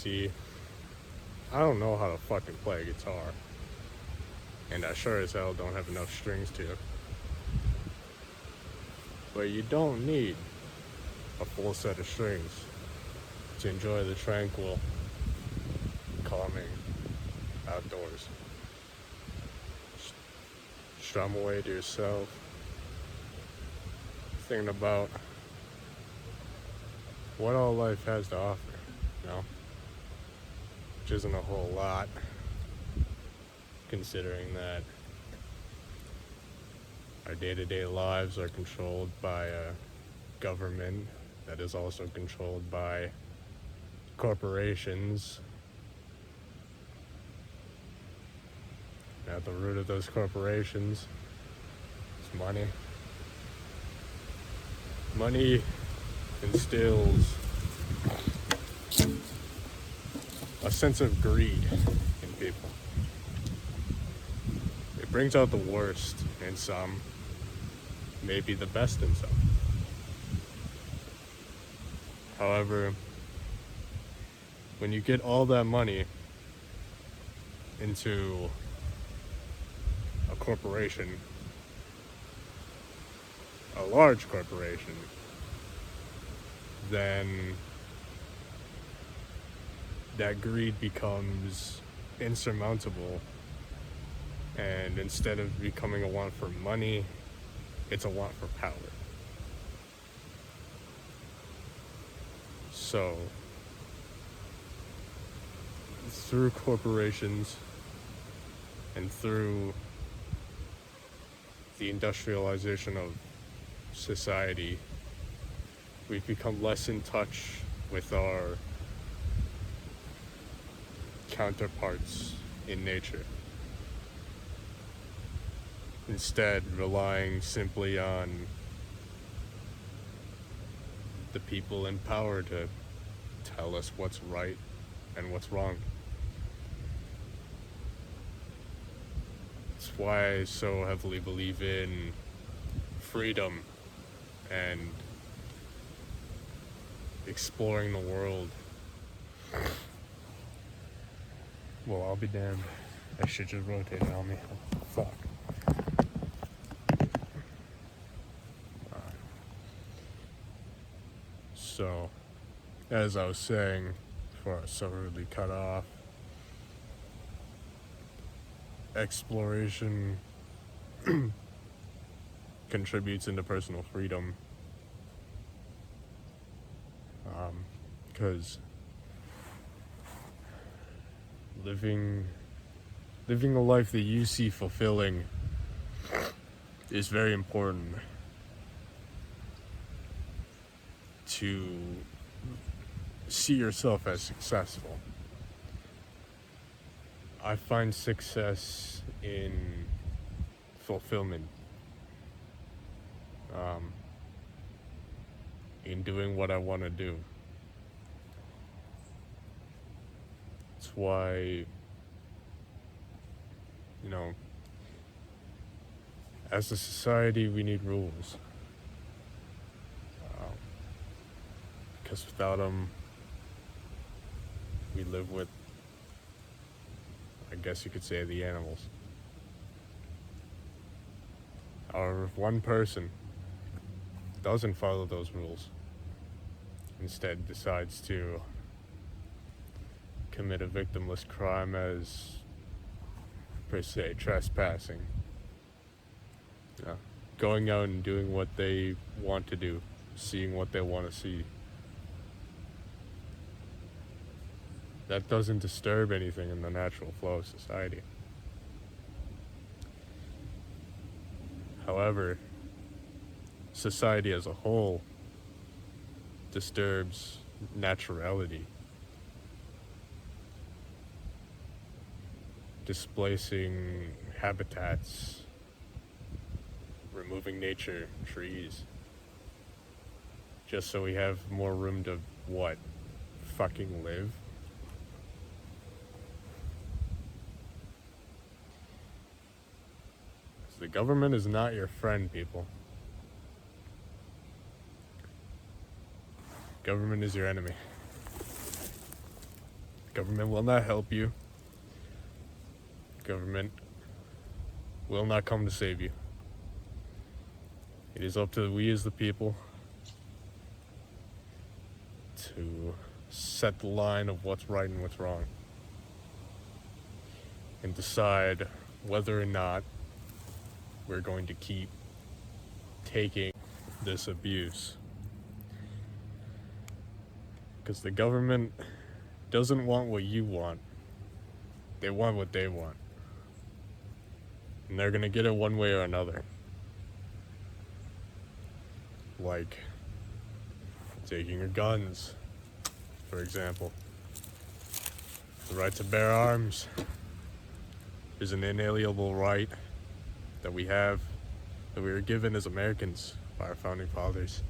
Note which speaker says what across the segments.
Speaker 1: see, I don't know how to fucking play a guitar. And I sure as hell don't have enough strings to. But you don't need a full set of strings to enjoy the tranquil, calming outdoors. Strum away to yourself, thinking about what all life has to offer, you know? Which isn't a whole lot, considering that our day-to-day lives are controlled by a government that is also controlled by corporations. At the root of those corporations is money. Money instills a sense of greed in people. It brings out the worst in some, maybe the best in some. However, when you get all that money into a corporation, a large corporation, then that greed becomes insurmountable, and instead of becoming a want for money, it's a want for power. So, through corporations and through the industrialization of society, we've become less in touch with our counterparts in nature. Instead, relying simply on the people in power to tell us what's right and what's wrong. It's why I so heavily believe in freedom and exploring the world. Well, I'll be damned. That shit just rotated on me. Fuck. So, as I was saying before I was so rudely cut off, exploration contributes into personal freedom, because living a life that you see fulfilling is very important to see yourself as successful. I find success in fulfillment, in doing what I want to do. That's why, you know, as a society, we need rules. Because without them, we live with, I guess you could say, the animals. However, if one person doesn't follow those rules, instead decides to commit a victimless crime as, per se, trespassing, going out and doing what they want to do, seeing what they want to see, that doesn't disturb anything in the natural flow of society. However, society as a whole disturbs naturality, displacing habitats, removing nature, trees, just so we have more room to, what, fucking live? The government is not your friend, people. Government is your enemy. Government will not help you. Government will not come to save you. It is up to we as the people to set the line of what's right and what's wrong, and decide whether or not we're going to keep taking this abuse. Because the government doesn't want what you want. They want what they want. And they're gonna get it one way or another. Like taking your guns, for example. The right to bear arms is an inalienable right that we have, that we were given as Americans by our founding fathers.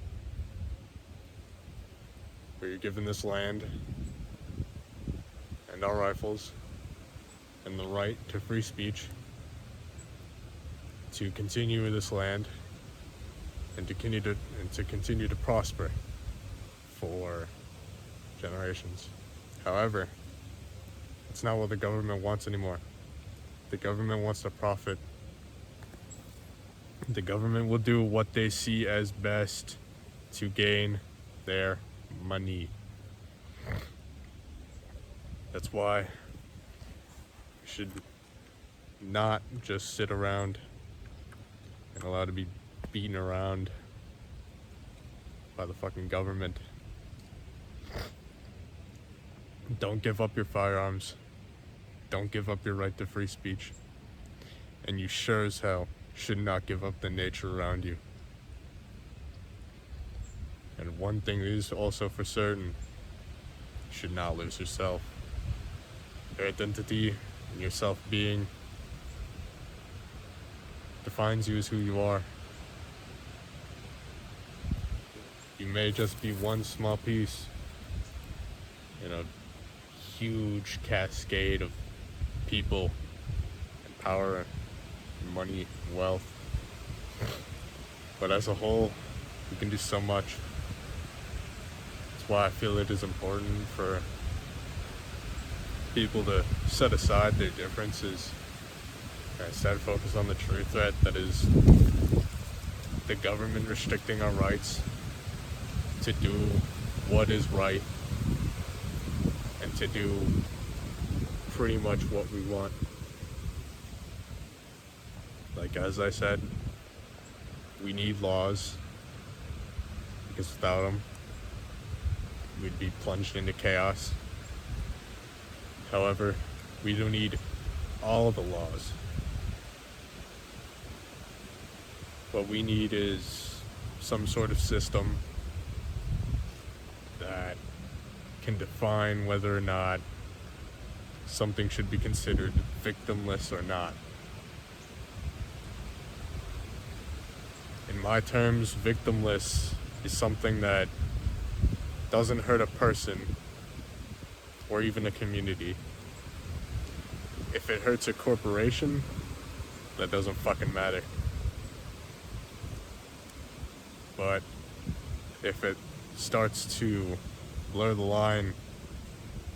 Speaker 1: We were given this land and our rifles and the right to free speech to continue this land and to continue to prosper for generations. However, it's not what the government wants anymore. The government wants to profit. The government will do what they see as best to gain their money. That's why we should not just sit around and allow to be beaten around by the fucking government. Don't give up your firearms. Don't give up your right to free speech. And you sure as hell should not give up the nature around you. And one thing is also for certain, you should not lose yourself. Your identity and your self-being defines you as who you are. You may just be one small piece in a huge cascade of people and power and money and wealth. But as a whole, we can do so much. That's why I feel it is important for people to set aside their differences and instead focus on the true threat that is the government restricting our rights to do what is right and to do pretty much what we want. Like, as I said, we need laws, because without them, we'd be plunged into chaos. However, we don't need all the laws. What we need is some sort of system that can define whether or not something should be considered victimless or not. In my terms, victimless is something that doesn't hurt a person or even a community. If it hurts a corporation, that doesn't fucking matter. But if it starts to blur the line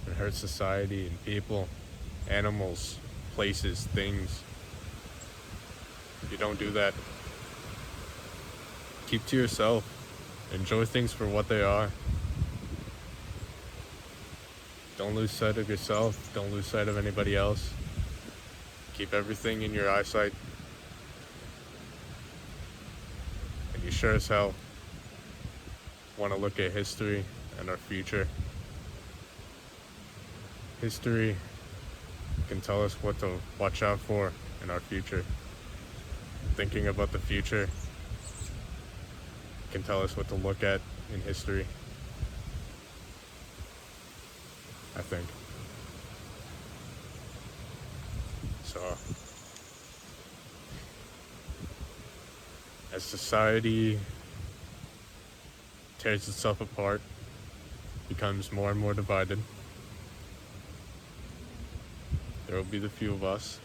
Speaker 1: and hurt society and people, animals, places, things, you don't do that. Keep to yourself. Enjoy things for what they are. Don't lose sight of yourself. Don't lose sight of anybody else. Keep everything in your eyesight. And you sure as hell want to look at history and our future. History can tell us what to watch out for in our future. Thinking about the future can tell us what to look at in history, I think. So, as society tears itself apart, becomes more and more divided, there will be the few of us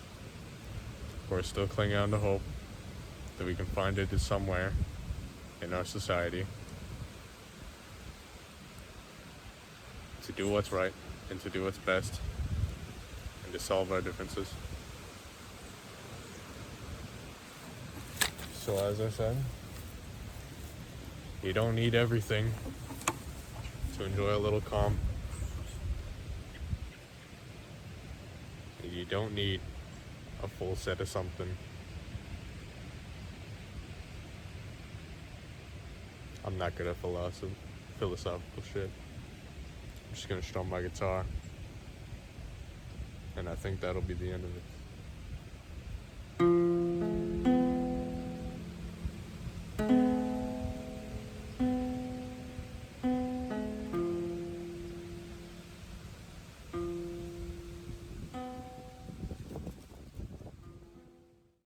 Speaker 1: who are still clinging on to hope that we can find it somewhere in our society to do what's right and to do what's best and to solve our differences. So as I said, you don't need everything to enjoy a little calm. You don't need a full set of something. I'm not good at philosophical shit. I'm just gonna strum my guitar. And I think that'll be the end of it.